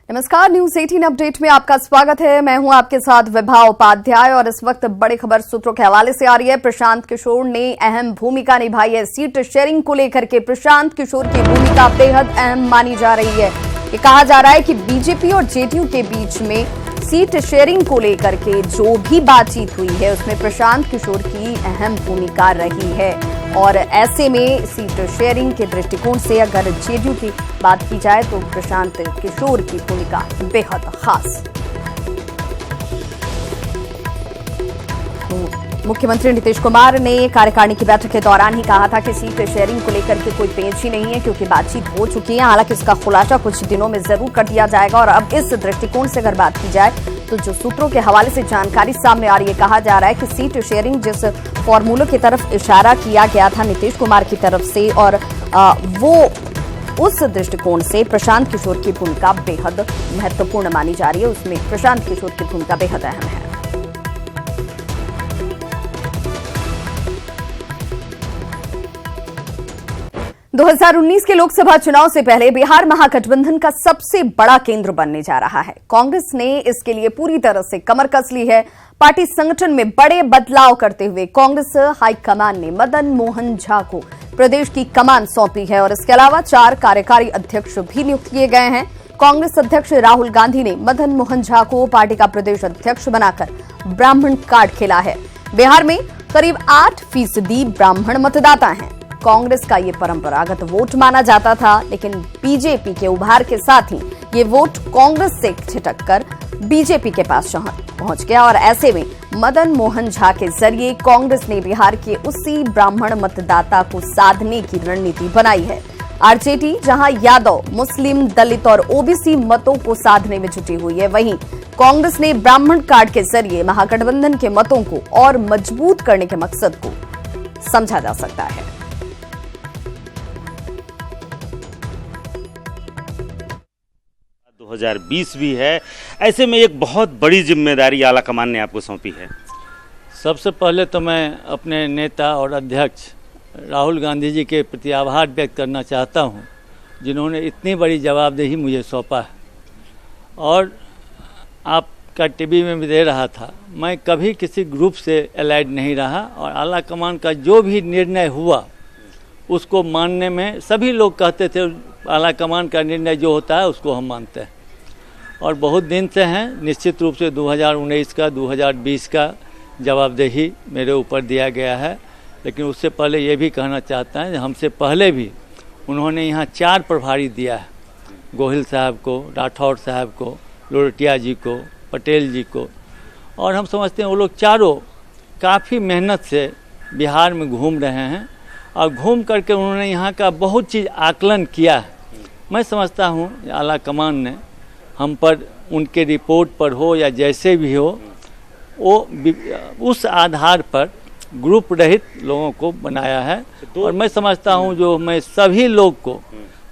नमस्कार, news 18 update में आपका स्वागत है। मैं हूं आपके साथ विभा उपाध्याय और इस वक्त बड़ी खबर सूत्रों के हवाले से आ रही है। प्रशांत किशोर ने अहम भूमिका निभाई है सीट शेयरिंग को लेकर के। प्रशांत किशोर की भूमिका बेहद अहम मानी जा रही है। ये कहा जा रहा है कि बीजेपी और जेडीयू के बीच में सीट शेयरिंग को लेकर के जो भी बातचीत हुई है उसमें प्रशांत किशोर की अहम भूमिका रही है और ऐसे में सीट शेयरिंग के दृष्टिकोण से अगर जेडीयू की बात की जाए तो प्रशांत किशोर की भूमिका बेहद खास। मुख्यमंत्री नीतीश कुमार ने कार्यकारिणी की बैठक के दौरान ही कहा था कि सीट शेयरिंग को लेकर के कोई पेच ही नहीं है क्योंकि बातचीत हो चुकी है। हालांकि इसका खुलासा कुछ दिनों में जरूर कर दिया जाएगा। और अब इस दृष्टिकोण से अगर बात की जाए तो जो सूत्रों के हवाले से जानकारी सामने आ रही है, कहा जा रहा है कि सीट शेयरिंग जिस फॉर्मूले की तरफ इशारा किया गया था नीतीश कुमार की तरफ से और वो उस दृष्टिकोण से प्रशांत किशोर की भूमिका बेहद महत्वपूर्ण मानी जा रही है। उसमें प्रशांत किशोर की भूमिका बेहद अहम है। 2019 के लोकसभा चुनाव से पहले बिहार महागठबंधन का सबसे बड़ा केंद्र बनने जा रहा है। कांग्रेस ने इसके लिए पूरी तरह से कमर कस ली है। पार्टी संगठन में बड़े बदलाव करते हुए कांग्रेस हाईकमान ने मदन मोहन झा को प्रदेश की कमान सौंपी है और इसके अलावा 4 कार्यकारी अध्यक्ष भी नियुक्त किए गए हैं। कांग्रेस अध्यक्ष राहुल गांधी ने मदन मोहन झा को पार्टी का प्रदेश अध्यक्ष बनाकर ब्राह्मण कार्ड खेला है। बिहार में करीब 8% ब्राह्मण मतदाता हैं। कांग्रेस का ये परंपरागत वोट माना जाता था, लेकिन बीजेपी के उभार के साथ ही ये वोट कांग्रेस से छिटककर बीजेपी के पास पहुंच गया और ऐसे में मदन मोहन झा के जरिए कांग्रेस ने बिहार के उसी ब्राह्मण मतदाता को साधने की रणनीति बनाई है। आरजेडी जहां यादव, मुस्लिम, दलित और ओबीसी मतों को साधने में जुटी हुई है, वहीं कांग्रेस ने ब्राह्मण कार्ड के जरिए महागठबंधन के मतों को और मजबूत करने के मकसद को समझा जा सकता है। 2020 भी है, ऐसे में एक बहुत बड़ी जिम्मेदारी आला कमान ने आपको सौंपी है। सबसे पहले तो मैं अपने नेता और अध्यक्ष राहुल गांधी जी के प्रति आभार व्यक्त करना चाहता हूं, जिन्होंने इतनी बड़ी जवाबदेही मुझे सौंपा है। और आपका टीवी में भी दे रहा था, मैं कभी किसी ग्रुप से एलाइड नहीं रहा और आला कमान का जो भी निर्णय हुआ उसको मानने में सभी लोग कहते थे आला कमान का निर्णय जो होता है उसको हम मानते हैं। और बहुत दिन से हैं, निश्चित रूप से 2019 का 2020 का जवाबदेही मेरे ऊपर दिया गया है। लेकिन उससे पहले ये भी कहना चाहता है, हमसे पहले भी उन्होंने यहाँ 4 प्रभारी दिया है, गोहिल साहब को, राठौड़ साहब को, लोरटिया जी को, पटेल जी को। और हम समझते हैं वो लोग चारों काफ़ी मेहनत से बिहार में घूम रहे हैं और घूम करके उन्होंने यहाँ का बहुत चीज़ आकलन किया है। मैं समझता हूँ आला कमान ने हम पर, उनके रिपोर्ट पर हो या जैसे भी हो, वो उस आधार पर ग्रुप रहित लोगों को बनाया है। और मैं समझता हूँ जो मैं सभी लोग को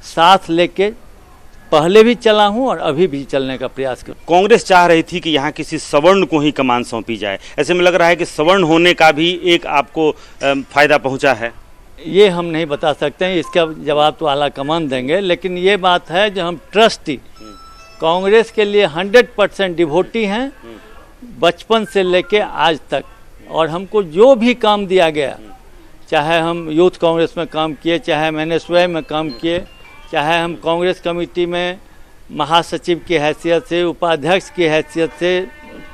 साथ लेके पहले भी चला हूँ और अभी भी चलने का प्रयास कर। कांग्रेस चाह रही थी कि यहाँ किसी सवर्ण को ही कमान सौंपी जाए, ऐसे में लग रहा है कि सवर्ण होने का भी एक आपको फायदा पहुँचा है। ये हम नहीं बता सकते हैं, इसका जवाब तो आला कमान देंगे। लेकिन ये बात है जो हम ट्रस्टी कांग्रेस के लिए 100% डिवोटी हैं बचपन से लेके आज तक। और हमको जो भी काम दिया गया, चाहे हम यूथ कांग्रेस में काम किए, चाहे मैंने स्वयं में काम किए, चाहे हम कांग्रेस कमेटी में महासचिव की हैसियत से, उपाध्यक्ष की हैसियत से,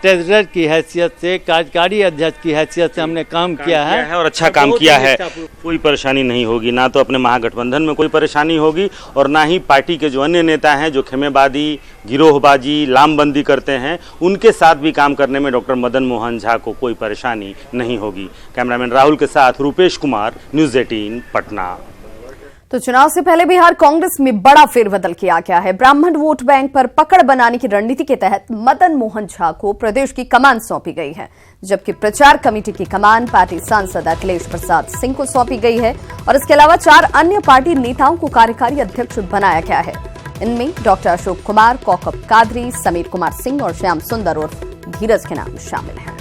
ट्रेजरर की हैसियत से, कार्यकारी अध्यक्ष की हैसियत से हमने काम किया है और अच्छा काम किया है। कोई परेशानी नहीं होगी, ना तो अपने महागठबंधन में कोई परेशानी होगी और ना ही पार्टी के जो अन्य नेता हैं जो खेमेबाजी, गिरोहबाजी, लामबंदी करते हैं, उनके साथ भी काम करने में डॉक्टर मदन मोहन झा को कोई परेशानी नहीं होगी। कैमरामैन राहुल के साथ रूपेश कुमार, न्यूज 18 पटना। तो चुनाव से पहले बिहार कांग्रेस में बड़ा फेरबदल किया गया है। ब्राह्मण वोट बैंक पर पकड़ बनाने की रणनीति के तहत मदन मोहन झा को प्रदेश की कमान सौंपी गई है, जबकि प्रचार कमेटी की कमान पार्टी सांसद अखिलेश प्रसाद सिंह को सौंपी गई है और इसके अलावा 4 अन्य पार्टी नेताओं को कार्यकारी अध्यक्ष बनाया गया है। इनमें डॉक्टर अशोक कुमार, कौकब कादरी, समीर कुमार सिंह और श्याम सुंदर उर्फ धीरज के नाम शामिल हैं।